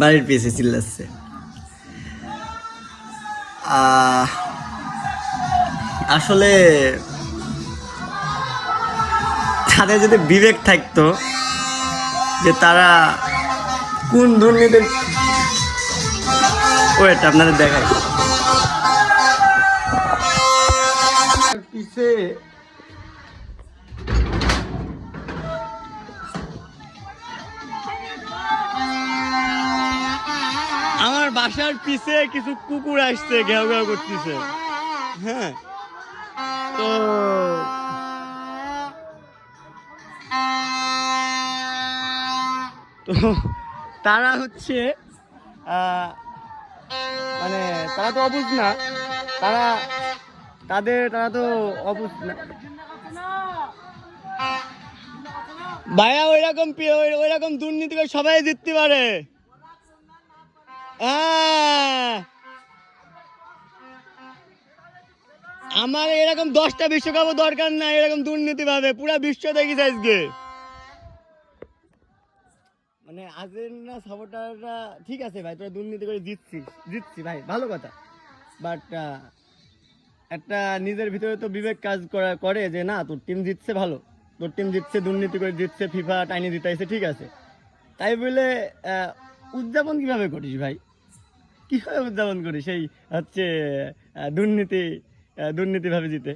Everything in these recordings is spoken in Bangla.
বাড়ির পিছে চিল্লাচ্ছে। আসলে তাদের যদি বিবেক থাকতো যে তারা কোন দুর্নীতির, ওয়েট আপনাদের দেখাই পিছে আমার বাসার পিছে কিছু কুকুর আসছে, ঘেউ ঘেউ করতেছে। হ্যাঁ, তো তো তারা হচ্ছে মানে তারা তো অবুঝ না, তারা তারা তো অবুঝ না ভাইয়া। ওইরকম দুর্নীতি করে সবাই জিততে পারে। আমার এরকম 10টা বিশ্বকাপও দরকার নাই, এরকম দুর্নীতি ভাবে পুরা বিশ্ব দেখিস আজকে। মানে আর্জেন্টিনা সাপোর্টাররা ঠিক আছে ভাই, তোরা দুর্নীতি করে জিতছি ভাই, ভালো কথা। বাট একটা নিজের ভিতরে তো বিবেক কাজ করে যে না, তোর টিম জিতছে ভালো, তোর টিম জিতছে, দুর্নীতি করে জিতছে, ফিফা টাইনি জিতাইছে, ঠিক আছে। তাই বলে উদযাপন কিভাবে করিস ভাই? কিভাবে উদযাপন করিস সেই হচ্ছে দুর্নীতিভাবে জিতে?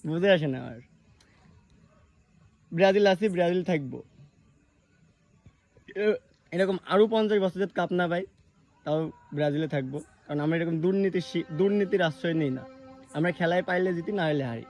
বুঝে আসে না আমার। ব্রাজিল আছি, ব্রাজিল থাকবো, এরকম আরো 50 বছর যাতে কাপ না পাই তাও ব্রাজিলে থাকবো। কারণ আমরা এরকম দুর্নীতির আশ্রয় নেই না। আমরা খেলায় পাইলে জিতি, না হলে হারি।